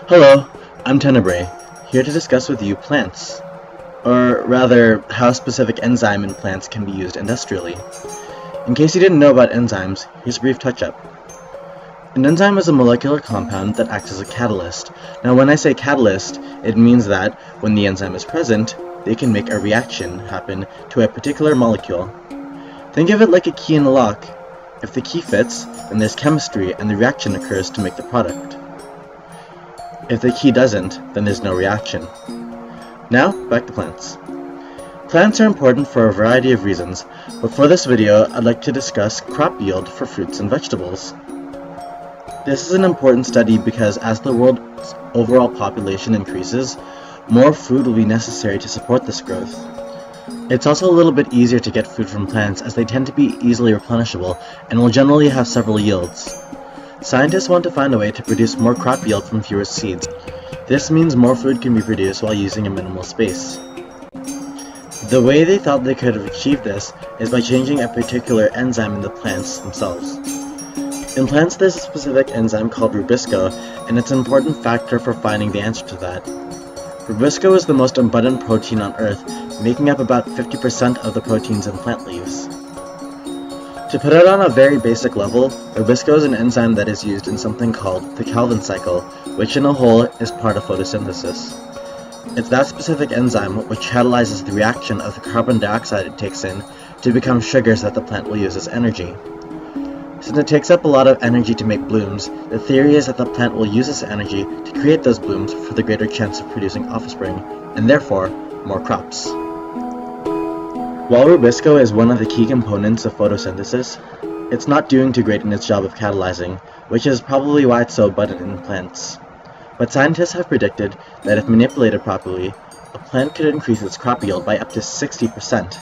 Hello, I'm Tenebrae, here to discuss with you plants, or rather, how specific enzyme in plants can be used industrially. In case you didn't know about enzymes, here's a brief touch-up. An enzyme is a molecular compound that acts as a catalyst. Now when I say catalyst, it means that, when the enzyme is present, they can make a reaction happen to a particular molecule. Think of it like a key in a lock. If the key fits, then there's chemistry and the reaction occurs to make the product. If the key doesn't, then there's no reaction. Now, back to plants. Plants are important for a variety of reasons, but for this video, I'd like to discuss crop yield for fruits and vegetables. This is an important study because as the world's overall population increases, more food will be necessary to support this growth. It's also a little bit easier to get food from plants as they tend to be easily replenishable and will generally have several yields. Scientists want to find a way to produce more crop yield from fewer seeds. This means more food can be produced while using a minimal space. The way they thought they could have achieved this is by changing a particular enzyme in the plants themselves. In plants there's a specific enzyme called rubisco, and it's an important factor for finding the answer to that. Rubisco is the most abundant protein on Earth, making up about 50% of the proteins in plant leaves. To put it on a very basic level, rubisco is an enzyme that is used in something called the Calvin cycle, which in a whole is part of photosynthesis. It's that specific enzyme which catalyzes the reaction of the carbon dioxide it takes in to become sugars that the plant will use as energy. Since it takes up a lot of energy to make blooms, the theory is that the plant will use this energy to create those blooms for the greater chance of producing offspring, and therefore, more crops. While rubisco is one of the key components of photosynthesis, it's not doing too great in its job of catalyzing, which is probably why it's so abundant in plants. But scientists have predicted that if manipulated properly, a plant could increase its crop yield by up to 60%.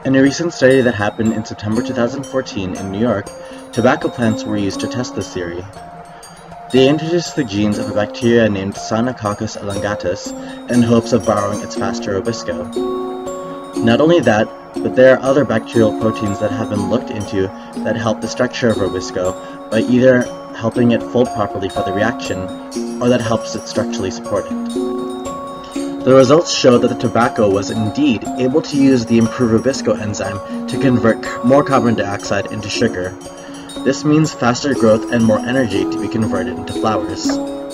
In a recent study that happened in September 2014 in New York, tobacco plants were used to test this theory. They introduced the genes of a bacteria named Synococcus elongatus in hopes of borrowing its faster rubisco. Not only that, but there are other bacterial proteins that have been looked into that help the structure of rubisco by either helping it fold properly for the reaction, or that helps it structurally support it. The results showed that the tobacco was indeed able to use the improved rubisco enzyme to convert more carbon dioxide into sugar. This means faster growth and more energy to be converted into flowers.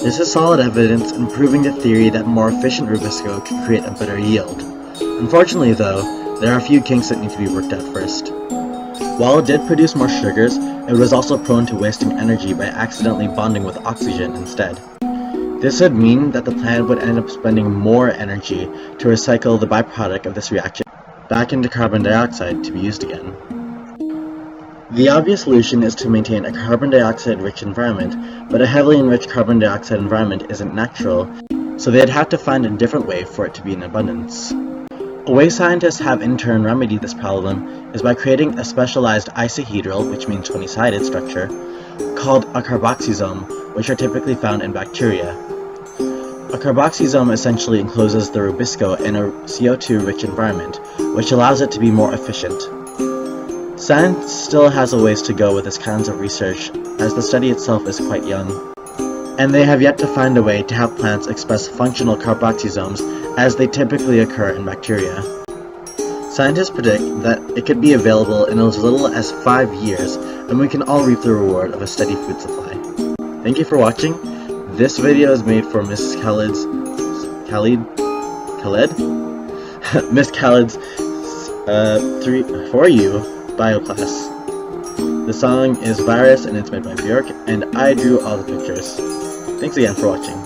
This is solid evidence in proving the theory that more efficient rubisco can create a better yield. Unfortunately though, there are a few kinks that need to be worked out first. While it did produce more sugars, it was also prone to wasting energy by accidentally bonding with oxygen instead. This would mean that the plant would end up spending more energy to recycle the byproduct of this reaction back into carbon dioxide to be used again. The obvious solution is to maintain a carbon dioxide-rich environment, but a heavily enriched carbon dioxide environment isn't natural, so they'd have to find a different way for it to be in abundance. A way scientists have in turn remedied this problem is by creating a specialized isohedral, which means 20-sided structure, called a carboxysome, which are typically found in bacteria. A carboxysome essentially encloses the rubisco in a CO2-rich environment, which allows it to be more efficient. Science still has a ways to go with this kinds of research, as the study itself is quite young, and they have yet to find a way to have plants express functional carboxysomes as they typically occur in bacteria. Scientists predict that it could be available in as little as 5 years, and we can all reap the reward of a steady food supply. Thank you for watching. This video is made for Miss Khaled's Miss Khaled's For You bio class. The song is Virus and it's made by Bjork, and I drew all the pictures. Thanks again for watching.